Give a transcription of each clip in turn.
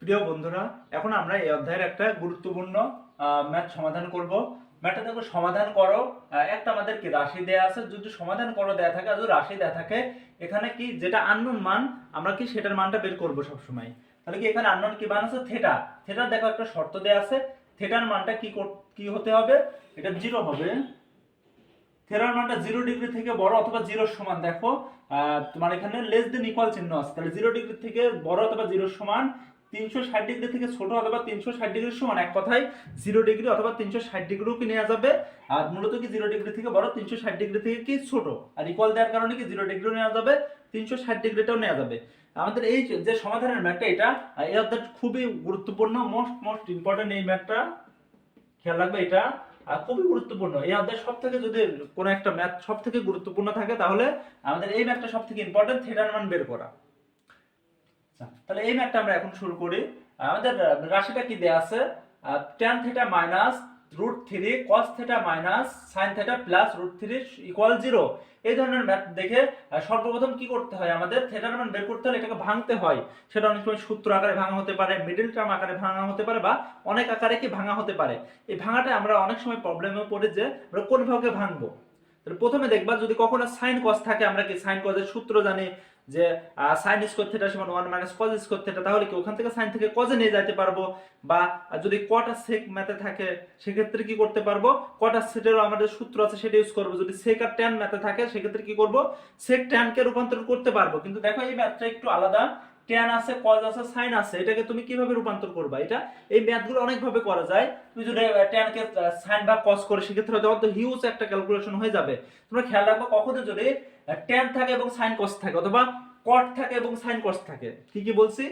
প্রিয় বন্ধুরা, এখন আমরা এই অধ্যায়ের একটা গুরুত্বপূর্ণ ম্যাথ সমাধান করব। ম্যাথটা দেখো সমাধান করো। একটা আমাদের কি রাশি দেয়া আছে, যদি সমাধান করো দেয়া থাকে, যদি রাশি দেয়া থাকে, এখানে কি যেটা আননোন মান আমরা কি সেটার মানটা বের করব সব সময়। তাহলে কি এখানে আননোন কি মান আছে থিটা। থিটা দেখো একটা শর্ত দেয়া আছে, থিটার মানটা কি হতে হবে, এটা 0 হবে। থিটার মানটা 0 ডিগ্রি থেকে বড় অথবা 0 সমান। দেখো তোমার এখানে লেস দেন ইকুয়াল চিহ্ন আছে, তাহলে 0 ডিগ্রি থেকে বড় অথবা 0 সমান, 360 ডিগ্রি থেকে ছোট অথবা 360 ডিগ্রি সমান। এক কথায় 0 ডিগ্রি অথবা 360 ডিগ্রিও কি নেওয়া যাবে। আর মূলত কি 0 ডিগ্রি থেকে বড়, 360 ডিগ্রি থেকে কি ছোট, আর ইকুয়াল দেওয়ার কারণে কি 0 ডিগ্রিও নেওয়া যাবে, 360 ডিগ্রিটাও নেওয়া যাবে। আমাদের এই যে সমাধানের ম্যাথটা, এটা এই অধ্যায় খুবই গুরুত্বপূর্ণ, মোস্ট ইম্পর্টেন্ট এই ম্যাথটা, খেয়াল রাখবে। এটা খুবই গুরুত্বপূর্ণ এই অধ্যায়। সব থেকে যদি কোনো একটা ম্যাথ সব থেকে গুরুত্বপূর্ণ থাকে, তাহলে আমাদের এই ম্যাথটা সব থেকে ইম্পর্টেন্ট, থিটার মান বের করা। তাহলে এই ম্যাথটা আমরা এখন শুরু করি। আমাদের রাশিটা কি দেয়া আছে, tan theta minus √3 cos theta minus sin theta plus √3 equal 0। এই ধরনের ম্যাথ দেখে সর্বপ্রথম কি করতে হয়, আমাদের থিটার মান বের করতে হলে এটাকে ভাঙতে হয়। সেটা অনেক সময় সূত্র আকারে ভাঙা হতে পারে, মিডল টার্ম আকারে ভাঙা হতে পারে, বা অনেক আকারে কি ভাঙা হতে পারে। এই ভাঙাটা আমরা অনেক সময় প্রবলেমে পড়ে যে আমরা কোন ভাবে ভাঙবো। তাহলে প্রথমে দেখবা, যদি কখনো sin cos থাকে, আমরা কি sin cos এর সূত্র জানি যে sin স্কয়ার থিটা সমান 1 মাইনাস cos স্কয়ার থিটা, তাহলে কি ওখান থেকে sin থেকে cos এ নিয়ে যেতে পারবো। বা যদি cot আর sec ম্যাথে থাকে, সেক্ষেত্রে কি করতে পারবো, cot আর sec এরও আমাদের সূত্র আছে, সেটা ইউজ করব। যদি sec আর tan ম্যাথে থাকে, সেক্ষেত্রে কি করব, sec tan কে রূপান্তর করতে পারবো। কিন্তু দেখো এই ম্যাথটা একটু আলাদা, tan আছে, cos আছে, sin আছে, এটাকে তুমি কিভাবে রূপান্তর করবা। এটা এই ম্যাথগুলো অনেক ভাবে করা যায়। তুমি যদি tan কে sin বা cos করে, সেক্ষেত্রে হয়তো হিউজ একটা ক্যালকুলেশন হয়ে যাবে। তোমরা খেয়াল রাখবে, কখনো যদি tan থাকে এবং sin cos থাকে, অথবা cot থাকে এবং sin cos থাকে, কি কি বলছি,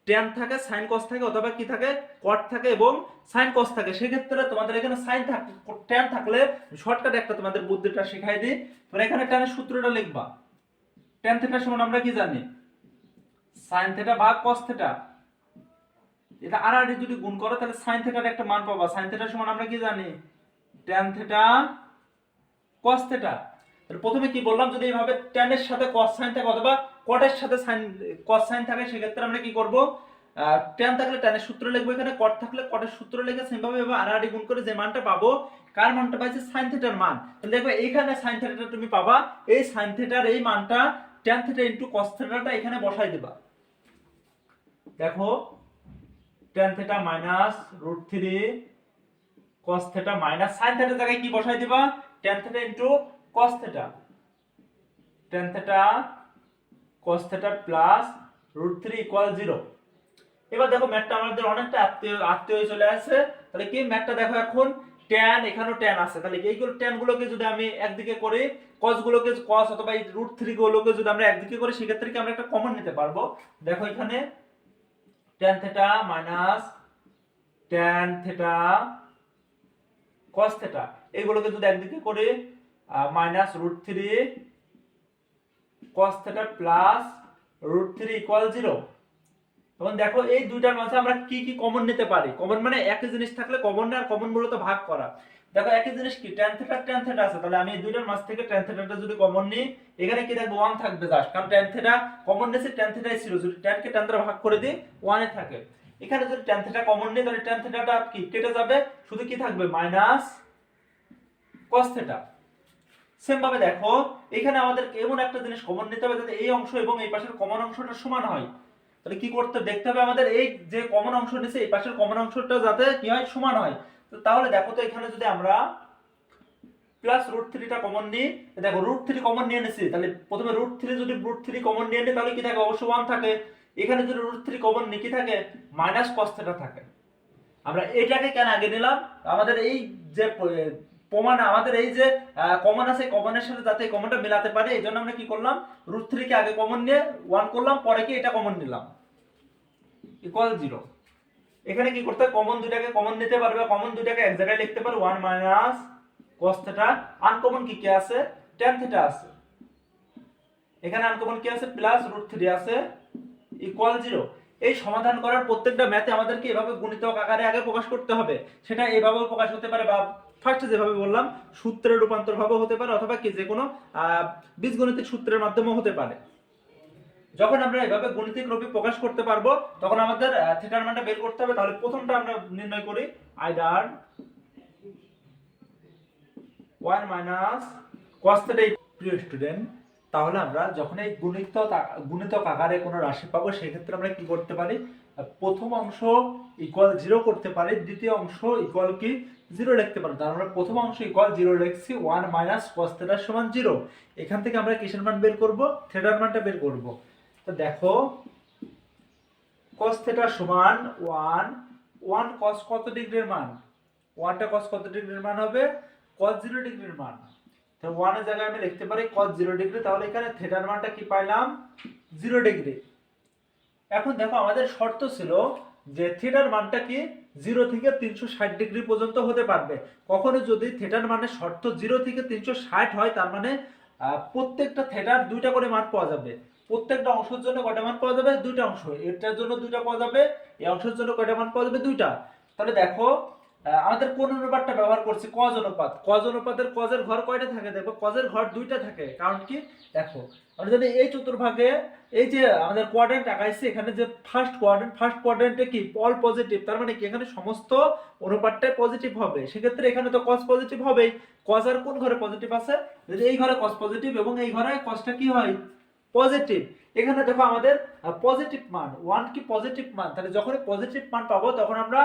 tan থাকে, sin cos থাকে, অথবা কি থাকে, cot থাকে এবং sin cos থাকে, সেক্ষেত্রে তোমাদের এখানে sin থাকে, tan থাকলে শর্টকাট একটা তোমাদের বুদ্ধিটা শেখাই দিই। তোমরা এখানে tan এর সূত্রটা লিখবা। tan থিটা সমান আমরা কি জানি, sin থিটা ভাগ cos থিটা। এটা আর যদি গুণ করো, তাহলে sin থিটার একটা মান পাবা। sin থিটা সমান আমরা কি জানি, tan থিটা cos থিটা। তাহলে প্রথমে কি বললাম, যদি এইভাবে tan এর সাথে cos sin থাকে, অথবা cot এর সাথে sin cos sin থাকে, সেক্ষেত্রে আমরা কি করব, tan থাকলে tan এর সূত্র লিখবো, এখানে cot থাকলে cot এর সূত্র লিখে সেম ভাবে আর গুণ করে যে মানটা পাবো, কার মানটা পাইছে, sin থিটার মান। তাহলে দেখো এখানে sin থিটাটা তুমি পাবা, এই sin থিটার এই মানটা tan থিটা ইনটু cos থিটাটা এখানে বসাই দিবা। দেখো tan theta minus √3 cos theta minus sin থিটার জায়গায় কি বসাই দিবা, tan theta into cos theta, tan theta cos theta plus √3 equal 0। এবার দেখো ম্যাথটা আমাদের অনেকটা আত্মীয় হয়ে চলে আসছে। তাহলে কি ম্যাথটা দেখো, এখন tan, এখানেও tan আছে, তাহলে এইগুলো tan গুলোকে যদি আমি একদিকে করি, cos গুলোকে cos অথবা এই √3 গুলোকে যদি আমরা একদিকে করি, সেক্ষেত্রে কি আমরা একটা কমন নিতে পারবো। দেখো এখানে tan theta minus tan theta cos theta, এইগুলোকে যদি একদিকে করি, minus √3 cos theta plus √3 equal 0। তখন দেখো এই দুইটার মাঝে আমরা কি কি কমন নিতে পারি। কমন মানে একই জিনিস থাকলে কমন না, আর কমন মূলত ভাগ করা। দেখো একই জিনিস কি, tan থিটা আছে, তাহলে আমি এই দুইটার মাঝ থেকে tan থিটাটা যদি কমন নিই, এখানে কি থাকবে, 1 থাকবে জাস্ট, কারণ tan থিটা কমন নিয়েছে, tan থিটাই ছিল, যদি tan কে tan দ্বারা ভাগ করে দিই 1 এ থাকে। এখানে যদি tan থিটা কমন নিই, তাহলে tan থিটাটা কি কেটে যাবে, শুধু কি থাকবে, মাইনাস cos থিটা। সেম ভাবে দেখো এখানে আমাদের এমন একটা জিনিস কমন নিতে হবে, যাতে এই অংশ এবং এই পাশের কমন অংশটা সমান হয়। তাহলে কি করতে দেখতে হবে, আমাদের এই যে কমন অংশ নিছে, এই পাশের কমন অংশটা যাতে কি হয়, সমান হয়। তো তাহলে দেখো, তো এখানে যদি আমরা প্লাস √3টা কমন নিই, দেখো √3 কমন নিয়ে নিছি, তাহলে প্রথমে √3 যদি √3 কমন নিয়ে নিই, তাহলে কি থাকে, অবশ্যই 1 থাকে। এখানে যদি √3 কমন নিই, কি থাকে, মাইনাস cos থিটা থাকে। আমরা এটাকে কেন আগে নিলাম, আমাদের এই যে প্রমাণ, আমাদের এই যে কমন আছে, কমনের সাথে যাতে কমনটা মেলাতে পারে, এই জন্য আমরা কি করলাম, √3 কে আগে কমন নিয়ে 1 করলাম, পরে কি এটা কমন নিলাম, ইকুয়াল 0। এখানে কি করতে হবে, কমন দুইটাকে কমন নিতে পারবে, কমন দুইটাকে এক জায়গায় লিখতে পারো, 1 মাইনাস cos থিটা। আনকমন কি কি আছে, tan থিটা আছে, এখানে আনকমন কি আছে, প্লাস √3 আছে, ইকুয়াল 0। এই সমাধান করার প্রত্যেকটা ম্যাথে আমাদেরকে এভাবে গুণিতক আকারে আগে প্রকাশ করতে হবে। সেটা এভাবেও প্রকাশ হতে পারে, বা ফার্স্টে যেভাবে বললাম সূত্রের রূপান্তর ভাবে হতে পারে, অথবা কি যে কোনো বীজগণিতিক সূত্রের মাধ্যমেও হতে পারে। যখন আমরা এভাবে গাণিতিক রূপে প্রকাশ করতে পারবো তখন আমাদের থিটার মানটা বের করতে হবে। তাহলে প্রথমটা আমরা নির্ণয় করি, আইদার 1 মাইনাস cos থিটা। প্রিয় স্টুডেন্ট, তাহলে আমরা যখন এই গুণিতক আকারে কোনো রাশি পাবো সেক্ষেত্রে আমরা কি করতে পারি, প্রথম অংশ ইকুয়াল 0 করতে পারি, দ্বিতীয় অংশ ইকুয়াল কি 0 লিখতে পারি। তাহলে আমরা প্রথম অংশ ইকুয়াল 0 লিখছি, 1 মাইনাস cos থিটা সমান 0। এখান থেকে আমরা কিসের মান বের করব, থিটার মানটা বের করব। তো দেখো cos থিটা সমান 1 cos কত ডিগ্রির মান, 1টা cos কত ডিগ্রির মান হবে, cos 0 ডিগ্রির মান। তো 1 এর জায়গায় আমি লিখতে পারি cos 0 ডিগ্রি। তাহলে এখানে থিটার মানটা কি পাইলাম, 0 ডিগ্রি। এখন দেখো আমাদের শর্ত ছিল যে থিটার মানটা কি 0 থেকে 360 ডিগ্রি পর্যন্ত হতে পারবে। কখনো যদি থিটার মানের শর্ত 0 থেকে 360 হয়, তার মানে প্রত্যেকটা থিটার দুইটা করে মান পাওয়া যাবে। প্রত্যেকটা অংশের জন্য কয়টা মান পাওয়া যাবে, দুইটা অংশ। এটার জন্য দুইটা পাওয়া যাবে, এই অংশের জন্য কয়টা মান পাওয়া যাবে, দুইটা। তাহলে দেখো আমাদের কোন অনুপাতটা ব্যবহার করছি, কজ অনুপাত। কজ অনুপাতের কজের ঘর কয়টা থাকে, দেখো কজের ঘর দুইটা থাকে। কারণ কি, দেখো আমরা যদি এই চতুর্ভাগে এই যে আমাদের কোয়াড্রেন্ট আঁকাইছি, এখানে যে ফার্স্ট কোয়াড্রেন্টে কি অল পজিটিভ, তার মানে কি এখানে সমস্ত অনুপাতটাই পজিটিভ হবে। সেক্ষেত্রে এখানে তো কজ পজিটিভ হবেই। কজ আর কোন ঘরে পজিটিভ আছে, যদি এই ঘরে কজ পজিটিভ এবং এই ঘরে কজটা কি হয়, পজিটিভ। এখানে দেখো আমাদের পজিটিভ মান 1 কি পজিটিভ মান। তাহলে যখন পজিটিভ মান পাবো তখন আমরা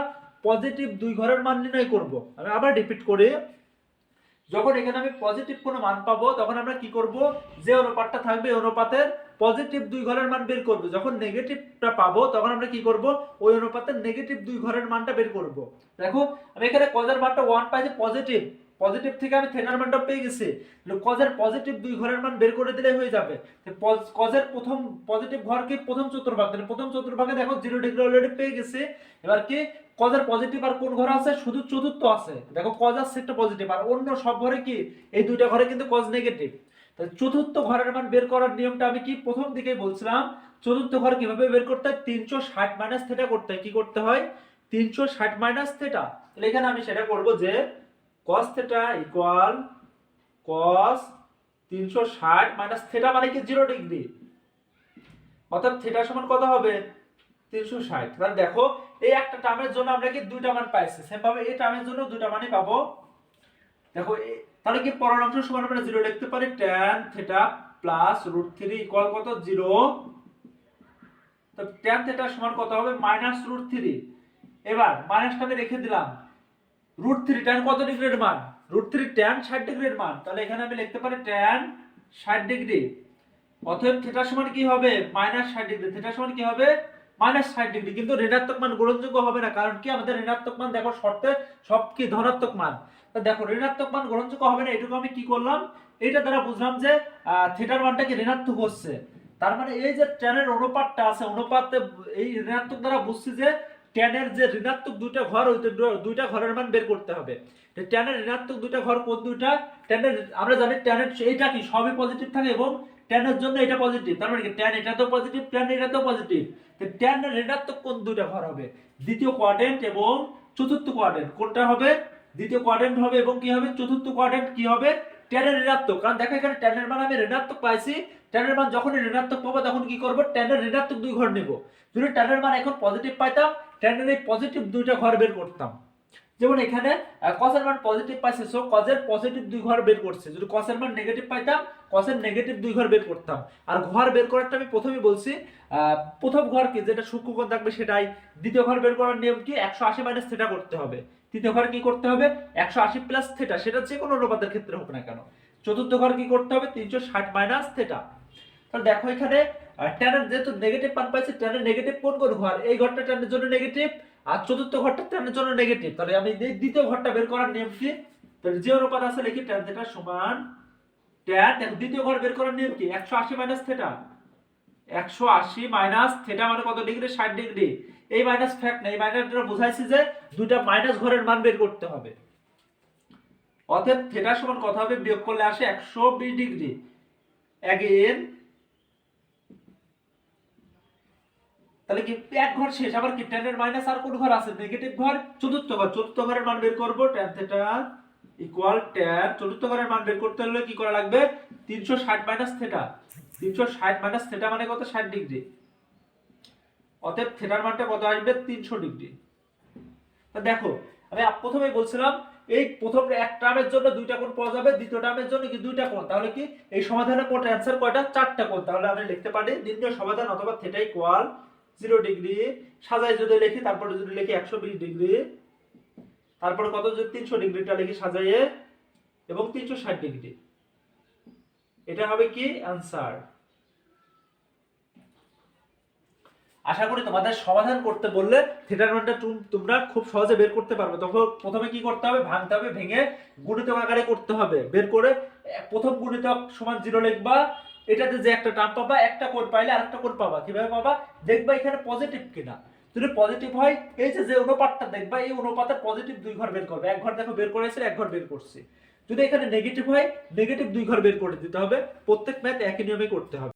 পজিটিভ দুই ঘরের মান নির্ণয় করব। আমি আবার রিপিট করি, যখন এখানে আমি পজিটিভ কোনো মান পাবো তখন আমরা কি করব, যে অনুপাতটা থাকবে এই অনুপাতের পজিটিভ দুই ঘরের মান বের করব। যখন নেগেটিভটা পাবো তখন আমরা কি করব, ওই অনুপাতের নেগেটিভ দুই ঘরের মানটা বের করব। দেখো আমি এখানে কজের মানটা 1 পাইছি পজিটিভ, পজিটিভ থেকে আমি থিটার মানটা পেয়ে গেছি। কজের পজিটিভ দুই ঘরের মান বের করে দিলে হয়ে যাবে। কজের প্রথম পজিটিভ ঘর কি, প্রথম চতুর্ভাগ। তাহলে প্রথম চতুর্ভাগে দেখো 0 ডিগ্রি অলরেডি পেয়ে গেছে। এবার কি কজের পজিটিভ আর কোন ঘর আছে, শুধু চতুর্থ আছে। দেখো কজ আছে একটা পজিটিভ, আর অন্য সব ঘরে কি এই দুইটা ঘরে কিন্তু কজ নেগেটিভ। তাহলে চতুর্থ ঘরের মান বের করার নিয়মটা আমি কি প্রথম দিকেই বলছিলাম, চতুর্থ ঘর কিভাবে বের করতে হয়, 360 মাইনাস থিটা করতে হয়। কি করতে হয়, 360 মাইনাস থিটা। তাহলে এখানে আমি সেটা করব যে cos theta equal cos 360 minus theta মানে কি 0 ডিগ্রি, অর্থাৎ থিটা সমান কত হবে, 360। তাহলে দেখো এই একটা টার্মের জন্য আমরা কি দুইটা মান পাইছি, সেম ভাবে এই টার্মের জন্য দুইটা মানই পাবো। দেখো তাহলে কি পরের অংশ সমান আমরা 0 লিখতে পারি, tan থিটা প্লাস √3 ইকুয়াল কত, 0। তো tan থিটা সমান কত হবে, মাইনাস √3। এবার মাইনাসটা আমি রেখে দিলাম, √3 tan কত ডিগ্রির মান, √3 tan 60 ডিগ্রির মান। তাহলে এখানে আমি লিখতে পারি tan 60 ডিগ্রি। অতএব থিটা সমান কি হবে, মাইনাস 60 ডিগ্রি। থিটা সমান কি হবে, মাইনাস 60 ডিগ্রি। কিন্তু ঋণাত্মক মান গ্রহণযোগ্য হবে না, কারণ কি আমাদের ঋণাত্মক মান দেখো শর্তে সব কি ধনাত্মক মান। তো দেখো ঋণাত্মক মান গ্রহণযোগ্য হবে না, এটুকু আমি কি করলাম, এটা দ্বারা বুঝলাম যে থিটার মানটা কি ঋণাত্মক হচ্ছে। তার মানে এই যে tan এর অনুপাতটা আছে, অনুপাতে এই ঋণাত্মক দ্বারা বুঝছি যে tan এর যে ঋণাত্মক দুইটা ঘর, ওই দুইটা ঘরের মান বের করতে হবে। tan এর ঋণাত্মক দুইটা ঘর কোন দুইটা, tan এর আমরা জানি tan এর এইটা কি সবই পজিটিভ থাকে এবং tan এর জন্য এটা পজিটিভ। তার মানে কি tan এটা তো পজিটিভ, tan এটা তো পজিটিভ। তো tan এর ঋণাত্মক কোন দুইটা ঘর হবে, দ্বিতীয় কোয়াড্রেন্ট এবং চতুর্থ কোয়াড্রেন্ট। কোনটা হবে, দ্বিতীয় কোয়াড্রেন্ট হবে এবং কি হবে, চতুর্থ কোয়াড্রেন্ট কি হবে, tan এর ঋণাত্মক। কারণ দেখো এখানে tan এর মান আমি ঋণাত্মক পাইছি, tan এর মান যখন ঋণাত্মক পাবো তখন কি করব, tan এর ঋণাত্মক দুই ঘর নেব। যদি tan এর মান এখন পজিটিভ পাইতাম, tan এর এই পজিটিভ দুইটা ঘর বের করতাম। যেমন এখানে cos এর মান পজিটিভ পাইছে, সো cos এর পজিটিভ দুই ঘর বের করছে। যদি cos এর মান নেগেটিভ পাইতাম, cos এর নেগেটিভ দুই ঘর বের করতাম। আর ঘর বের করাটা আমি প্রথমেই বলছি, প্রথম ঘর কি যেটা সূক্ষ্মকোণ থাকবে সেটাই। দ্বিতীয় ঘর বের করার নিয়ম কি, 180 মাইনাস থিটা করতে হবে। তৃতীয় ঘর কি করতে হবে, 180 প্লাস থিটা, সেটা যে কোনো অনুপাতের ক্ষেত্রে হোক না কেন। চতুর্থ ঘর কি করতে হবে, 360 মাইনাস থিটা। তাহলে দেখো এখানে tan এর যেহেতু নেগেটিভ মান পাইছি, tan এর নেগেটিভ কোন কোন ঘর, এই ঘরটা tan এর জন্য নেগেটিভ, আর চতুর্থ ঘরটা tan এর জন্য নেগেটিভ। তাহলে আমি দ্বিতীয় ঘরটা বের করার নিয়ম কি, তাহলে যে অনুপাত আছে লিখি tan থিটা সমান tan, দেখো দ্বিতীয় ঘর বের করার নিয়ম কি, 180 মাইনাস থিটা। 180 মাইনাস থিটা মানে কত ডিগ্রি, 60 ডিগ্রি। এই মাইনাস ফ্যাক্ট না, এই মাইনাসটা বুঝাইছি যে দুইটা মাইনাস ঘরের মান বের করতে হবে। অতএব থিটা সমান কত হবে, বিয়োগ করলে আসে 120 ডিগ্রি। अगेन তাহলে কি এক ঘর শেষ, আবার কি tan এর মাইনাস আর কোন ঘর আছে, নেগেটিভ ঘর, চতুর্থ ঘর। চতুর্থ ঘরের মান বের করব, tan থিটা ইকুয়াল tan, চতুর্থ ঘরের মান বের করতে হলে কি করা লাগবে, 360 মাইনাস থিটা। 360 মাইনাস থিটা মানে কত 60 ডিগ্রি, অতএব থিটার মানটা কত আসবে 300 ডিগ্রি। তা দেখো আমি প্রথমেই বলছিলাম এই প্রথম এক টার্মের জন্য দুইটা কোণ পাওয়া যাবে, দ্বিতীয় টার্মের জন্য কি দুইটা কোণ, তাহলে কি এই সমাধানে মোট অ্যানসার কয়টা, চারটা কোণ। তাহলে আমি লিখতে পারি নির্ণয় সমাধান অথবা থিটা ইকুয়াল 0 ডিগ্রি, সাজাই যদি লিখি তারপরে যদি লিখি 120 ডিগ্রি, তারপরে কত যদি 300 ডিগ্রিটা লিখি সাজাইয়ে এবং 360 ডিগ্রি, এটা হবে কি অ্যানসার। আশা করি তোমাদের সমাধান করতে বললে থিটার মানটা তোমরা খুব সহজে বের করতে পারবে। তখন প্রথমে কি করতে হবে, ভাঙতে হবে, ভেঙে গুণিতক আকারে করতে হবে, বের করে প্রথম গুণিতক সমান 0 লিখবা, এটাতে যে একটা টার্ম পাবা, একটা কোণ পাইলে আরেকটা কোণ পাবা। কিভাবে পাবা, দেখবা এখানে পজিটিভ কিনা, যদি পজিটিভ হয় এই যে অনুপাতটা দেখবা, এই অনুপাতের পজিটিভ দুই ঘর বের করবে, এক ঘর দেখো বের করেছে, এক ঘর বের করছে। যদি এখানে নেগেটিভ হয় নেগেটিভ দুই ঘর বের করে দিতে হবে। প্রত্যেক ম্যাথ একই নিয়মে করতে হবে।